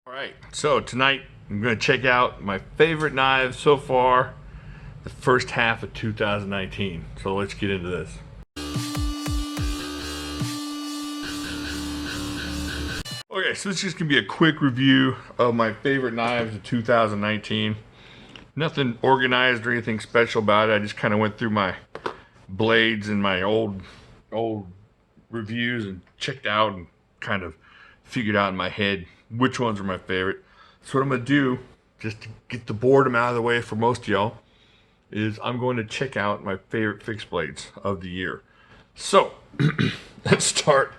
Alright, so tonight I'm going to check out my favorite knives so far, the first half of 2019. So let's get into this. Okay, so this is just going to be a quick review of my favorite knives of 2019. Nothing organized or anything special about it. I just kind of went through my blades and my old reviews and checked out and kind of figured out in my head which ones are my favorite. So what I'm going to do, just to get the boredom out of the way for most of y'all, is I'm going to check out my favorite fixed blades of the year. So, let's start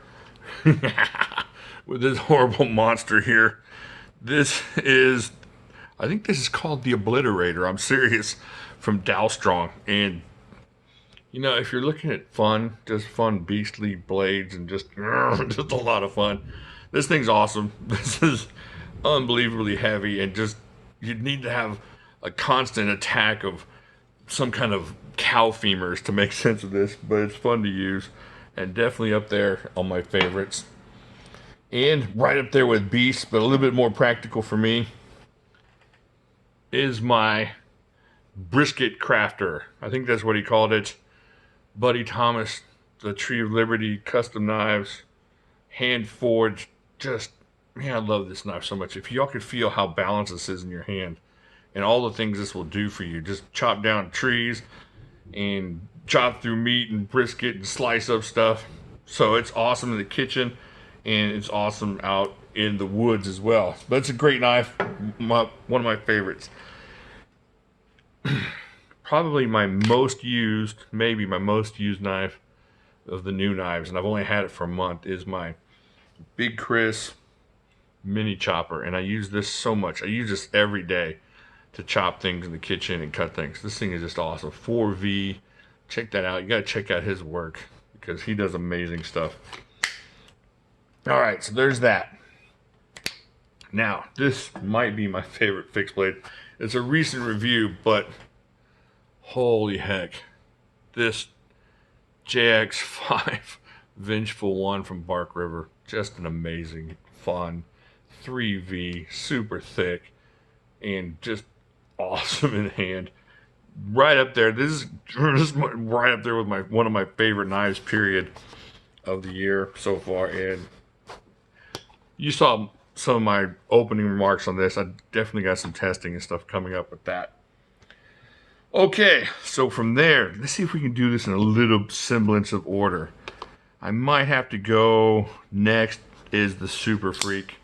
with this horrible monster here. This is, I think this is called the Obliterator. I'm serious, from Dowstrong. And, you know, if you're looking at fun, just fun beastly blades and just a lot of fun, this thing's awesome. This is unbelievably heavy, and just you need to have a constant attack of some kind of cow femurs to make sense of this, but it's fun to use and definitely up there on my favorites. And right up there with beasts, but a little bit more practical for me, is my brisket crafter. I think that's what he called it. Buddy Thomas, the Tree of Liberty custom knives, hand forged. Just, man, I love this knife so much. If y'all could feel how balanced this is in your hand and all the things this will do for you, just chop down trees and chop through meat and brisket and slice up stuff. So it's awesome in the kitchen, and it's awesome out in the woods as well. But it's a great knife, one of my favorites. Probably my most used, maybe my most used knife of the new knives, and I've only had it for a month, is my Big Chris mini chopper. And I use this so much. I use this every day to chop things in the kitchen and cut things. This thing is just awesome. 4V, check that out. You gotta check out his work because he does amazing stuff. All right, so there's that. Now, this might be my favorite fixed blade. It's a recent review, but holy heck, this JX5 Vengeful One from Bark River, just an amazing, fun 3V, super thick, and just awesome in hand. Right up there. This is right up there with one of my favorite knives, period, of the year so far. And you saw some of my opening remarks on this. I definitely got some testing and stuff coming up with that. Okay, so from there, let's see if we can do this in a little semblance of order. I might have to go next is the Super Freak.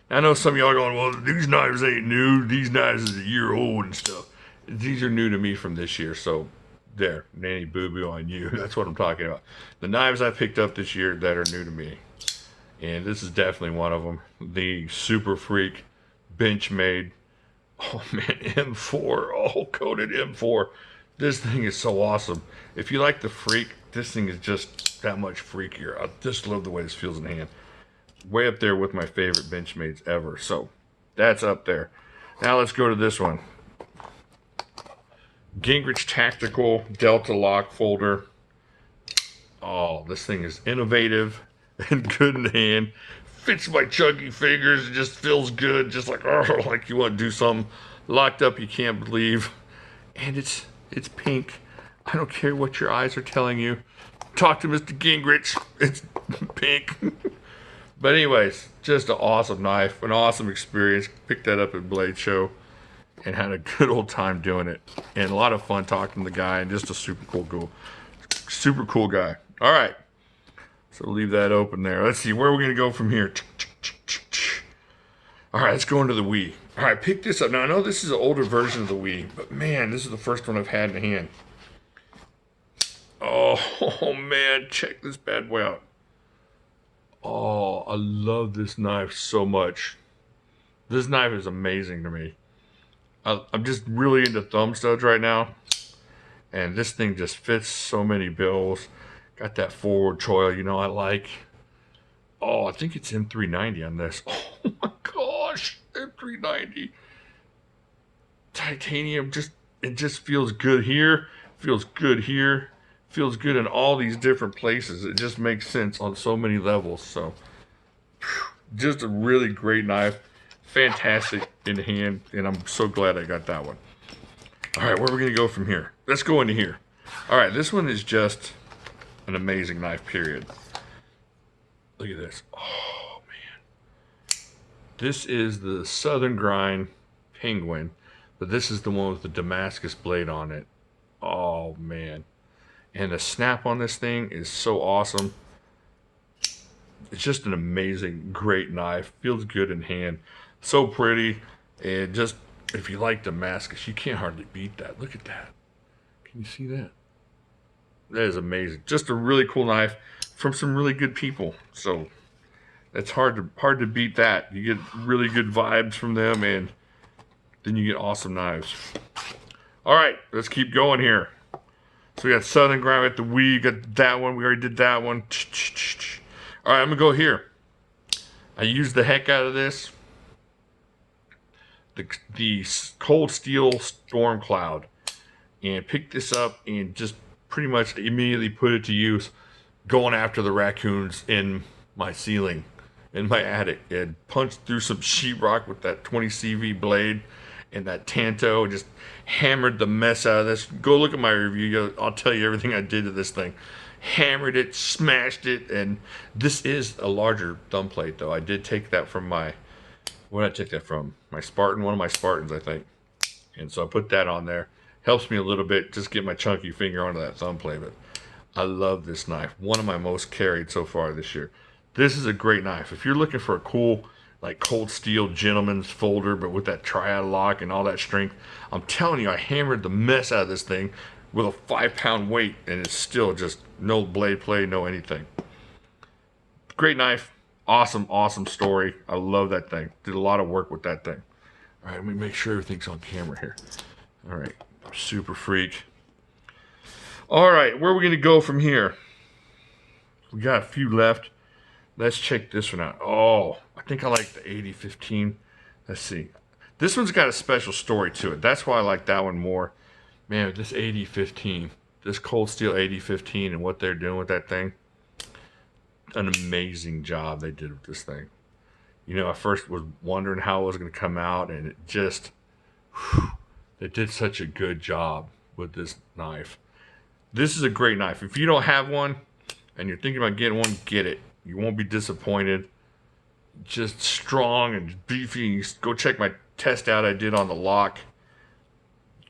I know some of y'all are going, well, these knives ain't new. These knives is a year old and stuff. These are new to me from this year, so there, nanny boo-boo on you. That's what I'm talking about. The knives I picked up this year that are new to me. And this is definitely one of them. The Super Freak Benchmade. Oh man, M4, all coated M4. This thing is so awesome. If you like the Freak, this thing is just that much freakier. I just love the way this feels in the hand. Way up there with my favorite Benchmades ever. So that's up there. Now let's go to this one. Gingrich Tactical Delta Lock Folder. Oh, this thing is innovative and good in the hand. Fits my chunky fingers. It just feels good. Just like, oh, like you want to do something locked up you can't believe. And it's pink. I don't care what your eyes are telling you. Talk to Mr. Gingrich. It's pink. But anyways, just an awesome knife. An awesome experience. Picked that up at Blade Show and had a good old time doing it. And a lot of fun talking to the guy, and just a super cool guy. All right. So leave that open there. Let's see, where are we going to go from here? All right, let's go into the Wii. All right, pick this up. Now, I know this is an older version of the Wii, but man, this is the first one I've had in hand. Oh man, check this bad boy out. Oh, I love this knife so much. This knife is amazing to me. I'm just really into thumb studs right now. And this thing just fits so many bills. Got that forward choil, you know, I like. Oh, I think it's M390 on this. Oh my gosh, M390. Titanium, it just feels good here. Feels good here. Feels good in all these different places. It just makes sense on so many levels. So, just a really great knife. fantastic in hand, and I'm so glad I got that one. All right, where are we gonna go from here? Let's go into here. All right, this one is just an amazing knife, period. Look at this. Oh, man. This is the Southern Grind Penguin, but this is the one with the Damascus blade on it. Oh, man. And the snap on this thing is so awesome. It's just an amazing, great knife. Feels good in hand. So pretty. And just, if you like Damascus, you can't hardly beat that. Look at that. Can you see that? That is amazing. Just a really cool knife from some really good people. So it's hard to beat that. You get really good vibes from them, and then you get awesome knives. All right, let's keep going here. So we got Southern Grind at the Wii. Got that one. We already did that one. All right, I'm gonna go here. I used the heck out of this. The Cold Steel Storm Cloud, and picked this up and just pretty much immediately put it to use, going after the raccoons in my ceiling, in my attic, and punched through some sheetrock with that 20 CV blade and that Tanto, just hammered the mess out of this. Go look at my review. I'll tell you everything I did to this thing. Hammered it, smashed it, and this is a larger thumb plate, though. I did take that from my, where did I take that from? My Spartan, one of my Spartans, I think. And so I put that on there. Helps me a little bit, just get my chunky finger onto that thumb plate. But I love this knife. One of my most carried so far this year. This is a great knife. If you're looking for a cool, like cold steel gentleman's folder, but with that triad lock and all that strength, I'm telling you, I hammered the mess out of this thing with a 5-pound weight, and it's still just no blade play, no anything. Great knife. Awesome, awesome story. I love that thing. Did a lot of work with that thing. All right, let me make sure everything's on camera here. All right. Super freak. All right, where are we going to go from here? We got a few left. Let's check this one out. Oh, I think I like the 8015. Let's see. This one's got a special story to it. That's why I like that one more. Man, this 8015, this Cold Steel 8015 and what they're doing with that thing, an amazing job they did with this thing. You know, I first was wondering how it was going to come out, and it just... Whew, they did such a good job with this knife. This is a great knife. If you don't have one and you're thinking about getting one, get it. You won't be disappointed. Just strong and beefy. Go check my test out I did on the lock.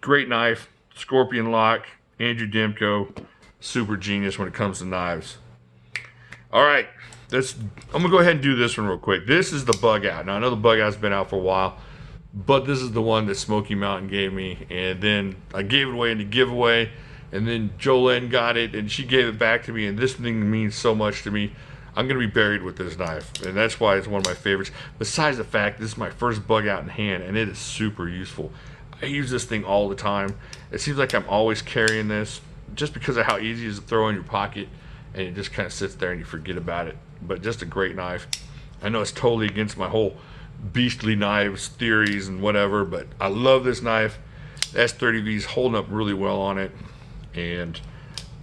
Great knife. Scorpion lock. Andrew Demko. Super genius when it comes to knives. All right. I'm going to go ahead and do this one real quick. This is the Bug Out. Now, I know the Bug Out's been out for a while, but this is the one that Smoky Mountain gave me, and then I gave it away in the giveaway, and then Jolene got it, and she gave it back to me, and this thing means so much to me. I'm going to be buried with this knife, and that's why it's one of my favorites. Besides the fact this is my first Bug Out in hand, and it is super useful. I use this thing all the time. It seems like I'm always carrying this, just because of how easy it is to throw in your pocket, and it just kind of sits there and you forget about it. But just a great knife. I know it's totally against my whole beastly knives theories and whatever, but I love this knife. The S30V's holding up really well on it, and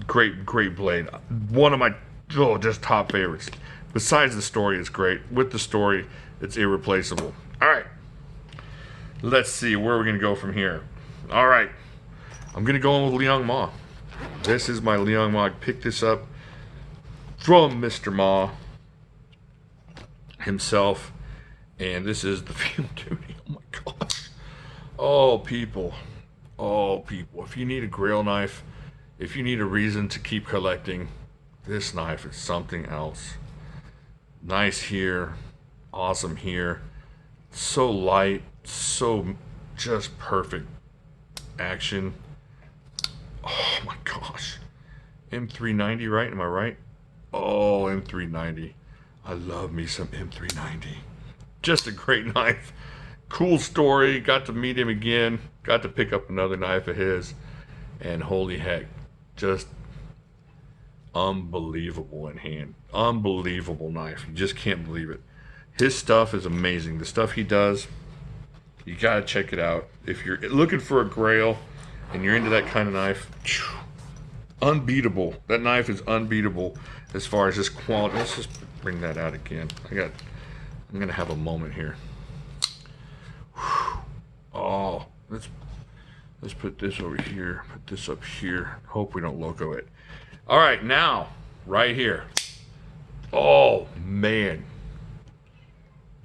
great blade. One of my just top favorites. Besides the story, it's great. With the story, it's irreplaceable. All right, let's see where we're gonna go from here. All right, I'm gonna go in with Liang Ma. This is my Liang Ma. I picked this up from Mr. Ma himself. And this is the Field Duty. Oh my gosh. Oh, people. Oh, people. If you need a grail knife, if you need a reason to keep collecting, this knife is something else. Nice here. Awesome here. So light. So just perfect action. Oh my gosh. M390, right? Am I right? Oh, M390. I love me some M390. Just a great knife. Cool story. Got to meet him again. Got to pick up another knife of his. And holy heck, just unbelievable in hand. Unbelievable knife. You just can't believe it. His stuff is amazing. The stuff he does, you got to check it out. If you're looking for a grail and you're into that kind of knife, unbeatable. That knife is unbeatable as far as just quality. Let's just bring that out again. I'm gonna have a moment here. Let's put this over here, put this up here. Hope we don't loco it. All right, now, right here. Oh, man.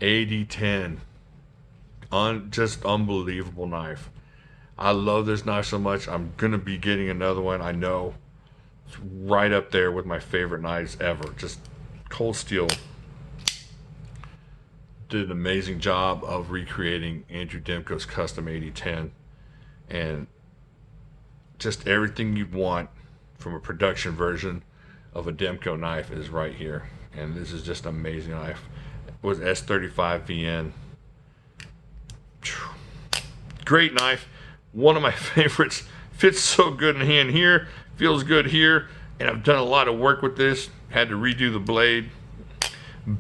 8010. Just unbelievable knife. I love this knife so much. I'm going to be getting another one, I know. It's right up there with my favorite knives ever. Just cold steel. Did an amazing job of recreating Andrew Demko's custom 8010. And just everything you'd want from a production version of a Demko knife is right here. And this is just an amazing knife. It was S35 VN. Great knife. One of my favorites. Fits so good in hand here. Feels good here. And I've done a lot of work with this. Had to redo the blade.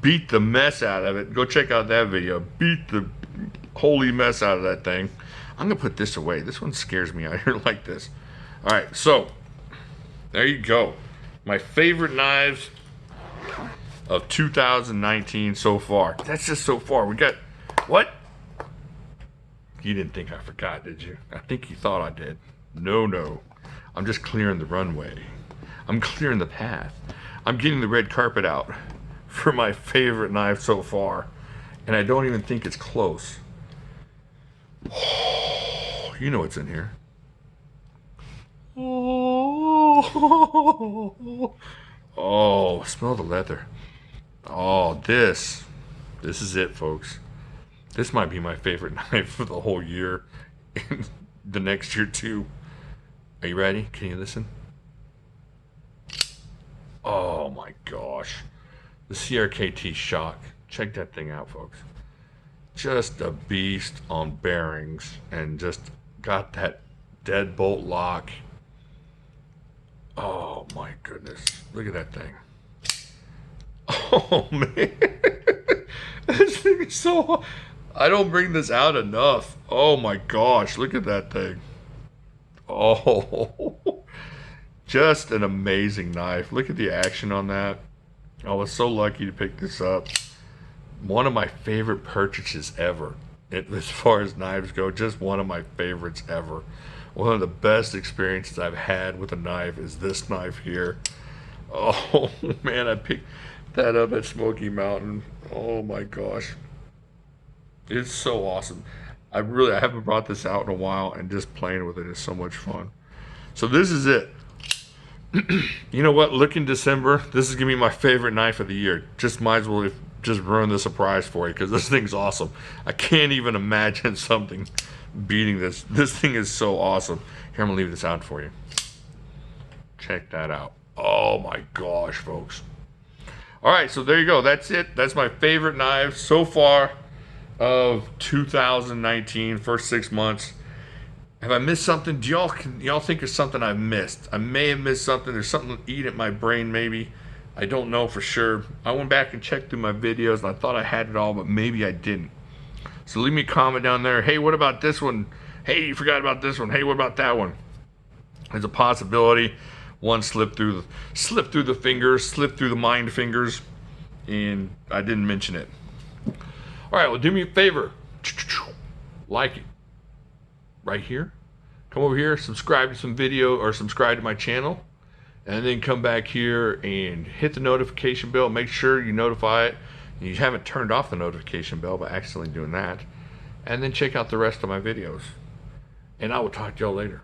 Beat the mess out of it. Go check out that video. Beat the holy mess out of that thing. I'm gonna put this away. This one scares me out here like this. All right, so there you go. My favorite knives of 2019 so far. That's just so far. We got, what? You didn't think I forgot, did you? I think you thought I did. No, no. I'm just clearing the runway. I'm clearing the path. I'm getting the red carpet out for my favorite knife so far. And I don't even think it's close. Oh, you know what's in here. Oh, smell the leather. Oh, this is it, folks. This might be my favorite knife for the whole year and the next year too. Are you ready? Can you listen? Oh my gosh. The CRKT Shock. Check that thing out, folks. Just a beast on bearings and just got that deadbolt lock. Oh my goodness. Look at that thing. Oh man. This thing is so... I don't bring this out enough. Oh my gosh. Look at that thing. Oh. Just an amazing knife. Look at the action on that. I was so lucky to pick this up. One of my favorite purchases ever. As far as knives go, just one of my favorites ever. One of the best experiences I've had with a knife is this knife here. Oh man, I picked that up at Smoky Mountain. Oh my gosh. It's so awesome. I haven't brought this out in a while, and just playing with it is so much fun. So this is it. You know what? Look in December. This is gonna be my favorite knife of the year. Just might as well just ruin the surprise for you, because this thing's awesome. I can't even imagine something beating this. This thing is so awesome. Here, I'm gonna leave this out for you. Check that out. Oh my gosh, folks. All right, so there you go. That's it. That's my favorite knife so far of 2019, first 6 months. Have I missed something? Do y'all think there's something I've missed? I may have missed something. There's something eating at my brain, maybe. I don't know for sure. I went back and checked through my videos, and I thought I had it all, but maybe I didn't. So leave me a comment down there. Hey, what about this one? Hey, you forgot about this one. Hey, what about that one? There's a possibility one slipped through the fingers, slipped through the mind fingers, and I didn't mention it. All right, well, do me a favor. Like it. Right here. Come over here, subscribe to some video, or subscribe to my channel, and then come back here and hit the notification bell. Make sure you notify it. You haven't turned off the notification bell by accidentally doing that. And then check out the rest of my videos. And I will talk to y'all later.